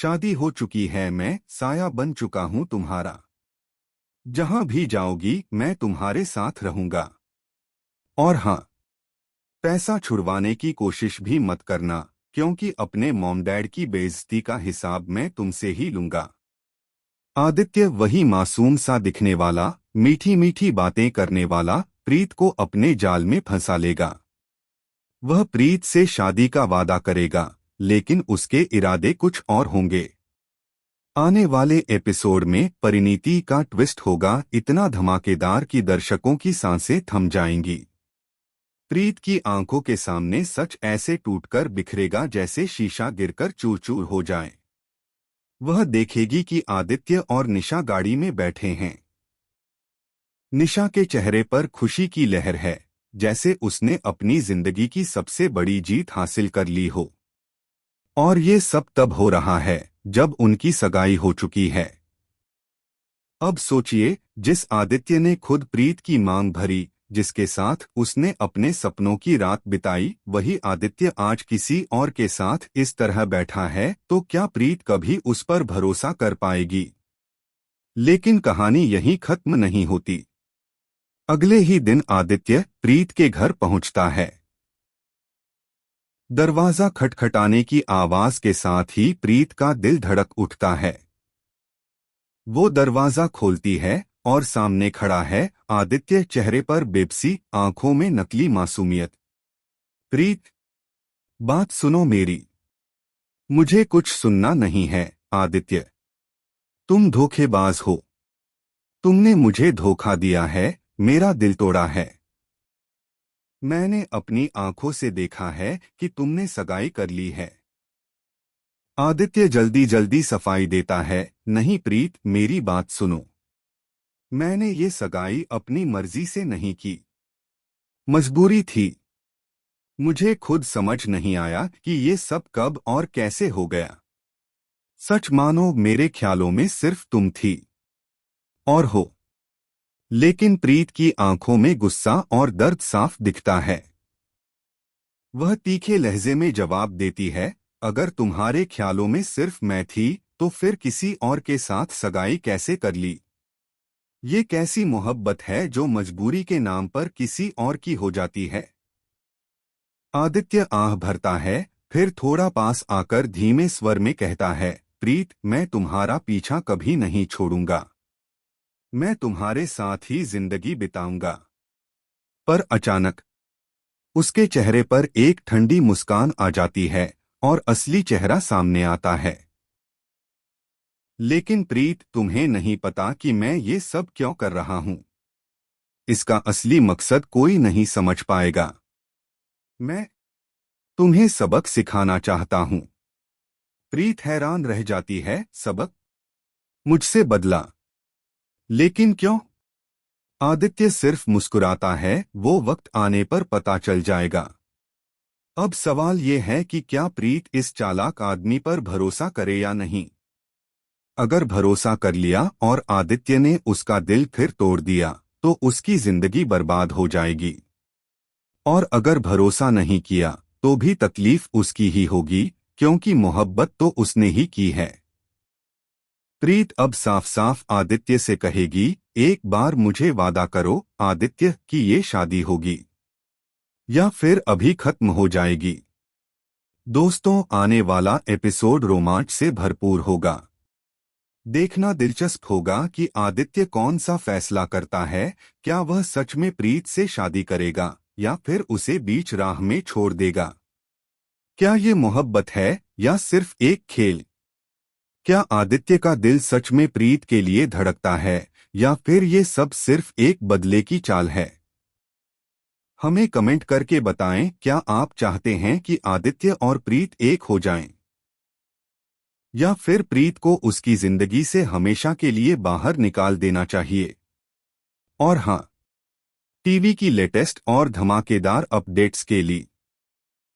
शादी हो चुकी है, मैं साया बन चुका हूं तुम्हारा। जहां भी जाओगी मैं तुम्हारे साथ रहूंगा। और हाँ, पैसा छुड़वाने की कोशिश भी मत करना, क्योंकि अपने मॉम डैड की बेइज्जती का हिसाब मैं तुमसे ही लूंगा। आदित्य वही मासूम सा दिखने वाला, मीठी मीठी बातें करने वाला प्रीत को अपने जाल में फंसा लेगा। वह प्रीत से शादी का वादा करेगा, लेकिन उसके इरादे कुछ और होंगे। आने वाले एपिसोड में परिणीति का ट्विस्ट होगा इतना धमाकेदार कि दर्शकों की सांसें थम जाएंगी। प्रीत की आंखों के सामने सच ऐसे टूटकर बिखरेगा जैसे शीशा गिरकर चूर चूर हो जाए। वह देखेगी कि आदित्य और निशा गाड़ी में बैठे हैं। निशा के चेहरे पर खुशी की लहर है, जैसे उसने अपनी जिंदगी की सबसे बड़ी जीत हासिल कर ली हो। और ये सब तब हो रहा है जब उनकी सगाई हो चुकी है। अब सोचिए, जिस आदित्य ने खुद प्रीत की मांग भरी, जिसके साथ उसने अपने सपनों की रात बिताई, वही आदित्य आज किसी और के साथ इस तरह बैठा है, तो क्या प्रीत कभी उस पर भरोसा कर पाएगी? लेकिन कहानी यहीं खत्म नहीं होती। अगले ही दिन आदित्य प्रीत के घर पहुंचता है। दरवाजा खटखटाने की आवाज के साथ ही प्रीत का दिल धड़क उठता है। वो दरवाजा खोलती है और सामने खड़ा है आदित्य, चेहरे पर बेबसी, आंखों में नकली मासूमियत। प्रीत, बात सुनो मेरी। मुझे कुछ सुनना नहीं है आदित्य। तुम धोखेबाज हो। तुमने मुझे धोखा दिया है, मेरा दिल तोड़ा है। मैंने अपनी आंखों से देखा है कि तुमने सगाई कर ली है। आदित्य जल्दी जल्दी सफाई देता है, नहीं प्रीत, मेरी बात सुनो। मैंने ये सगाई अपनी मर्जी से नहीं की। मजबूरी थी। मुझे खुद समझ नहीं आया कि ये सब कब और कैसे हो गया। सच मानो मेरे ख्यालों में सिर्फ तुम थी और हो। लेकिन प्रीत की आंखों में गुस्सा और दर्द साफ दिखता है। वह तीखे लहजे में जवाब देती है, अगर तुम्हारे ख्यालों में सिर्फ मैं थी, तो फिर किसी और के साथ सगाई कैसे कर ली? ये कैसी मोहब्बत है जो मजबूरी के नाम पर किसी और की हो जाती है? आदित्य आह भरता है, फिर थोड़ा पास आकर धीमे स्वर में कहता है, प्रीत, मैं तुम्हारा पीछा कभी नहीं छोड़ूंगा। मैं तुम्हारे साथ ही जिंदगी बिताऊंगा। पर अचानक उसके चेहरे पर एक ठंडी मुस्कान आ जाती है और असली चेहरा सामने आता है। लेकिन प्रीत, तुम्हें नहीं पता कि मैं ये सब क्यों कर रहा हूं। इसका असली मकसद कोई नहीं समझ पाएगा। मैं तुम्हें सबक सिखाना चाहता हूं। प्रीत हैरान रह जाती है, सबक? मुझसे बदला? लेकिन क्यों? आदित्य सिर्फ मुस्कुराता है, वो वक्त आने पर पता चल जाएगा। अब सवाल ये है कि क्या प्रीत इस चालाक आदमी पर भरोसा करे या नहीं। अगर भरोसा कर लिया और आदित्य ने उसका दिल फिर तोड़ दिया, तो उसकी जिंदगी बर्बाद हो जाएगी। और अगर भरोसा नहीं किया, तो भी तकलीफ उसकी ही होगी, क्योंकि मोहब्बत तो उसने ही की है। प्रीत अब साफ साफ आदित्य से कहेगी, एक बार मुझे वादा करो आदित्य कि ये शादी होगी, या फिर अभी खत्म हो जाएगी। दोस्तों, आने वाला एपिसोड रोमांच से भरपूर होगा। देखना दिलचस्प होगा कि आदित्य कौन सा फैसला करता है। क्या वह सच में प्रीत से शादी करेगा या फिर उसे बीच राह में छोड़ देगा? क्या ये मोहब्बत है या सिर्फ एक खेल? क्या आदित्य का दिल सच में प्रीत के लिए धड़कता है या फिर ये सब सिर्फ एक बदले की चाल है? हमें कमेंट करके बताएं, क्या आप चाहते हैं कि आदित्य और प्रीत एक हो जाएं? या फिर प्रीत को उसकी जिंदगी से हमेशा के लिए बाहर निकाल देना चाहिए? और हाँ, टीवी की लेटेस्ट और धमाकेदार अपडेट्स के लिए